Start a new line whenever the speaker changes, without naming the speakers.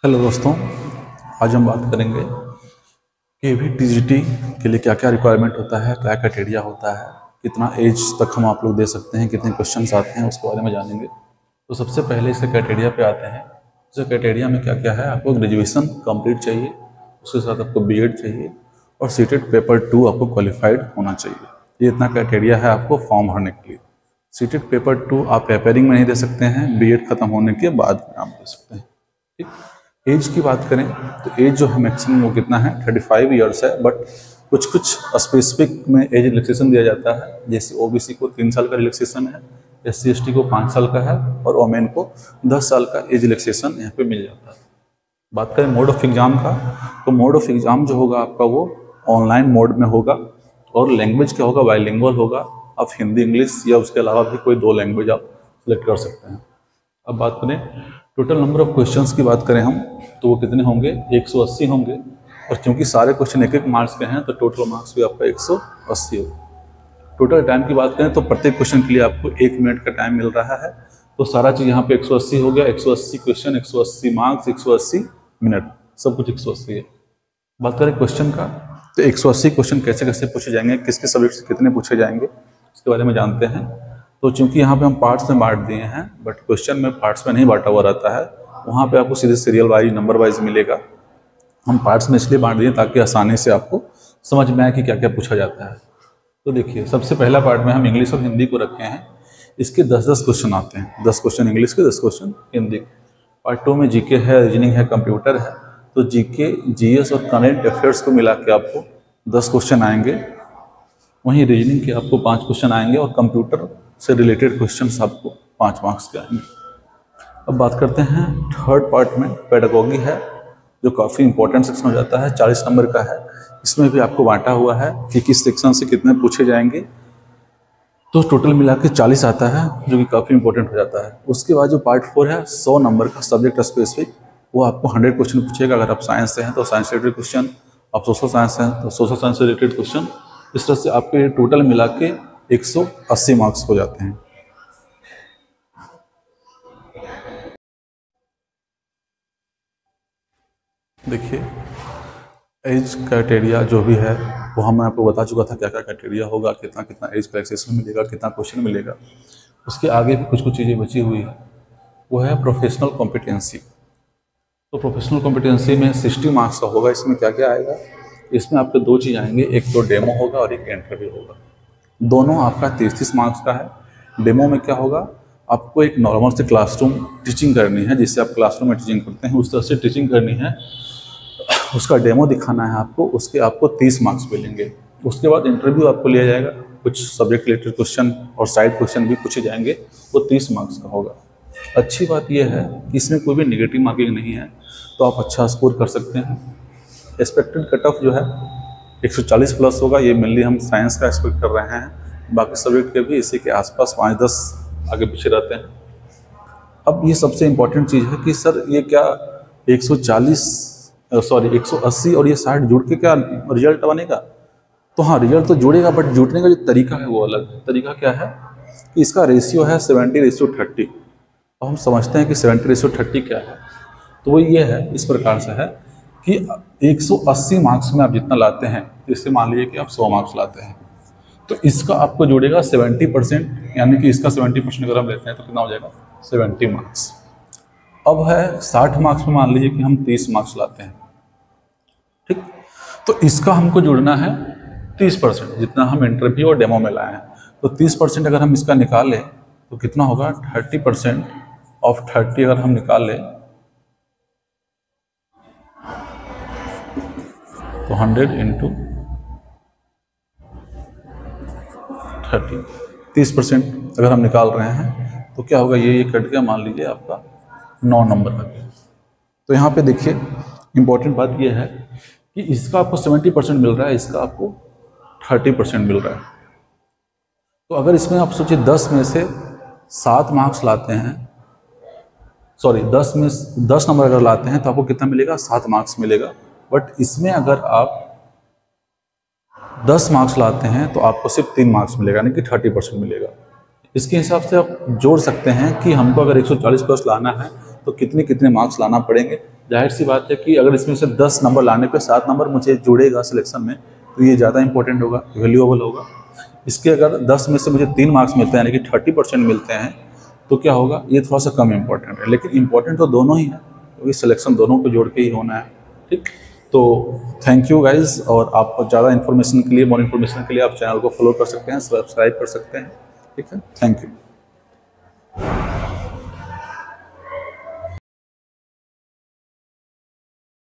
Hello दोस्तों, आज हम बात करेंगे कि अभी टीजीटी के लिए क्या क्या रिक्वायरमेंट होता है, क्या क्राइटेरिया होता है, कितना एज तक हम आप लोग दे सकते हैं, कितने क्वेश्चंस आते हैं, उसके बारे में जानेंगे। तो सबसे पहले इसके क्राइटेरिया पे आते हैं। इसके क्राइटेरिया में क्या क्या है, आपको ग्रेजुएशन कंप्लीट चाहिए, उसके साथ आपको बीएड चाहिए और सीटेट पेपर 2 आपको क्वालिफाइड होना चाहिए। ये इतना क्राइटेरिया है आपको फॉर्म भरने के लिए। सीटेट पेपर 2 आप पेपरिंग में नहीं दे सकते हैं, बीएड खत्म होने के बाद में आप दे सकते हैं। ठीक। एज की बात करें तो एज जो है मैक्सिमम वो कितना है, 35 ईयर्स है। बट कुछ कुछ स्पेसिफिक में एज रिलैक्सेशन दिया जाता है, जैसे ओबीसी को 3 साल का रिलैक्सेशन है, एससी एसटी को 5 साल का है और वोमेन को 10 साल का एज रिलैक्सेशन यहाँ पे मिल जाता है। बात करें मोड ऑफ एग्जाम का, तो मोड ऑफ एग्जाम जो होगा आपका वो ऑनलाइन मोड में होगा और लैंग्वेज क्या होगा, बाइलिंगुअल होगा। आप हिंदी इंग्लिश या उसके अलावा भी कोई 2 लैंग्वेज आप सेलेक्ट कर सकते हैं। अब बात करें टोटल नंबर ऑफ क्वेश्चंस की बात करें हम, तो वो कितने होंगे, 180 होंगे। और क्योंकि सारे क्वेश्चन 1-1 मार्क्स के हैं तो टोटल मार्क्स भी आपका 180 होगा। टोटल टाइम की बात करें तो प्रत्येक क्वेश्चन के लिए आपको 1 मिनट का टाइम मिल रहा है। तो सारा चीज़ यहाँ पे 180 हो गया, 180 क्वेश्चन, 180 मार्क्स, 180 मिनट, सब कुछ 180 है। बात करें क्वेश्चन का, तो 180 क्वेश्चन कैसे कैसे पूछे जाएंगे, किसके सब्जेक्ट से कितने पूछे जाएंगे, उसके बारे में जानते हैं। तो चूंकि यहाँ पे हम पार्ट्स में बांट दिए हैं, बट क्वेश्चन में पार्ट्स में नहीं बांटा हुआ रहता है, वहाँ पे आपको सीधे सीरियल वाइज नंबर वाइज मिलेगा। हम पार्ट्स में इसलिए बांट दिए ताकि आसानी से आपको समझ में आए कि क्या क्या पूछा जाता है। तो देखिए, सबसे पहला पार्ट में हम इंग्लिश और हिंदी को रखे हैं। इसके 10-10 क्वेश्चन आते हैं, 10 क्वेश्चन इंग्लिश के, 10 क्वेश्चन हिंदी। पार्ट 2 में जीके है, रीजनिंग है, कंप्यूटर है। तो जीके, जीएस और करंट अफेयर्स को मिला के आपको 10 क्वेश्चन आएंगे। वहीं रीजनिंग के आपको 5 क्वेश्चन आएंगे और कंप्यूटर से रिलेटेड क्वेश्चंस आपको 5 मार्क्स के आएंगे। अब बात करते हैं थर्ड पार्ट में, पेडागॉजी है, जो काफ़ी इंपॉर्टेंट सेक्शन हो जाता है, 40 नंबर का है। इसमें भी आपको बांटा हुआ है कि किस सेक्शन से कितने पूछे जाएंगे। तो टोटल मिला के 40 आता है, जो कि काफ़ी इंपॉर्टेंट हो जाता है। उसके बाद जो पार्ट 4 है, 100 नंबर का सब्जेक्ट स्पेसिफिक, वो आपको 100 क्वेश्चन पूछेगा। अगर आप साइंस से हैं तो साइंस रिलेटेड क्वेश्चन, आप सोशल साइंस से हैं तो सोशल साइंस से रिलेटेड क्वेश्चन। इस तरह से आपके टोटल मिला के 180 मार्क्स हो जाते हैं। देखिए, एज क्राइटेरिया जो भी है वो हम आपको बता चुका था, क्या क्या क्राइटेरिया होगा, कितना कितना एज रिलैक्सेशन मिलेगा, कितना क्वेश्चन मिलेगा। उसके आगे भी कुछ कुछ चीज़ें बची हुई है, वो है प्रोफेशनल कॉम्पिटेंसी। तो प्रोफेशनल कॉम्पिटेंसी में 60 मार्क्स का होगा। इसमें क्या क्या आएगा, इसमें आपके 2 चीज़ आएंगे, एक तो डेमो होगा और एक इंटरव्यू होगा। दोनों आपका 30-30 मार्क्स का है। डेमो में क्या होगा, आपको एक नॉर्मल से क्लासरूम टीचिंग करनी है, जिससे आप क्लासरूम में टीचिंग करते हैं उस तरह से टीचिंग करनी है, उसका डेमो दिखाना है आपको, उसके आपको 30 मार्क्स मिलेंगे। उसके बाद इंटरव्यू आपको लिया जाएगा, कुछ सब्जेक्ट रिलेटेड क्वेश्चन और साइड क्वेश्चन भी पूछे जाएंगे, वो 30 मार्क्स का होगा। अच्छी बात यह है कि इसमें कोई भी निगेटिव मार्किंग नहीं है, तो आप अच्छा स्कोर कर सकते हैं। एक्सपेक्टेड कट ऑफ जो है 140 प्लस होगा। ये मेनली हम साइंस का एक्सपेक्ट कर रहे हैं, बाकी सब्जेक्ट के भी इसी के आसपास 5-10 आगे पीछे रहते हैं। अब ये सबसे इम्पोर्टेंट चीज़ है कि सर ये क्या 180 और ये 60 जुड़ के क्या रिजल्ट बनेगा। तो हाँ, रिजल्ट तो जुड़ेगा, बट जुड़ने का जो तरीका है वो अलग है। तरीका क्या है कि इसका रेशियो है 70:30। अब हम समझते हैं कि 70:30 क्या है। तो वो ये है, इस प्रकार से है कि 180 मार्क्स में आप जितना लाते हैं, जैसे मान लीजिए कि आप 100 मार्क्स लाते हैं, तो इसका आपको जुड़ेगा 70%, यानी कि इसका 70% अगर हम लेते हैं तो कितना हो जाएगा, 70 मार्क्स। अब है 60 मार्क्स में मान लीजिए कि हम 30 मार्क्स लाते हैं, ठीक, तो इसका हमको जुड़ना है 30%, जितना हम इंटरव्यू और डेमो में लाए हैं। तो 30% अगर हम इसका निकालें तो कितना होगा, 30% ऑफ 30 अगर हम निकाल लें तो 100 इंटू 30, 30% अगर हम निकाल रहे हैं तो क्या होगा, ये कट गया, मान लीजिए आपका 9 नंबर का गया। तो यहाँ पे देखिए, इंपॉर्टेंट बात ये है कि इसका आपको 70% मिल रहा है, इसका आपको 30% मिल रहा है। तो अगर इसमें आप सोचिए 10 में से 7 मार्क्स लाते हैं, सॉरी 10 में 10 नंबर अगर लाते हैं तो आपको कितना मिलेगा, 7 मार्क्स मिलेगा। बट इसमें अगर आप 10 मार्क्स लाते हैं तो आपको सिर्फ 3 मार्क्स मिलेगा, यानी कि 30% मिलेगा। इसके हिसाब से आप जोड़ सकते हैं कि हमको अगर 140 प्लस लाना है तो कितने कितने मार्क्स लाना पड़ेंगे, जाहिर सी बात है कि अगर इसमें से 10 नंबर लाने पे 7 नंबर मुझे जुड़ेगा सिलेक्शन में, तो ये ज़्यादा इंपॉर्टेंट होगा, वैल्यूएबल होगा। इसके अगर 10 में से मुझे 3 मार्क्स मिलते हैं, यानी कि 30% मिलते हैं, तो क्या होगा, ये थोड़ा सा कम इंपॉर्टेंट है। लेकिन इंपॉर्टेंट तो दोनों ही है, क्योंकि सिलेक्शन दोनों को जोड़ के ही होना है। ठीक, तो थैंक यू गाइज। और आप ज़्यादा इन्फॉर्मेशन के लिए, मोर इन्फॉर्मेशन के लिए आप चैनल को फॉलो कर सकते हैं, सब्सक्राइब कर सकते हैं। ठीक है, थैंक यू।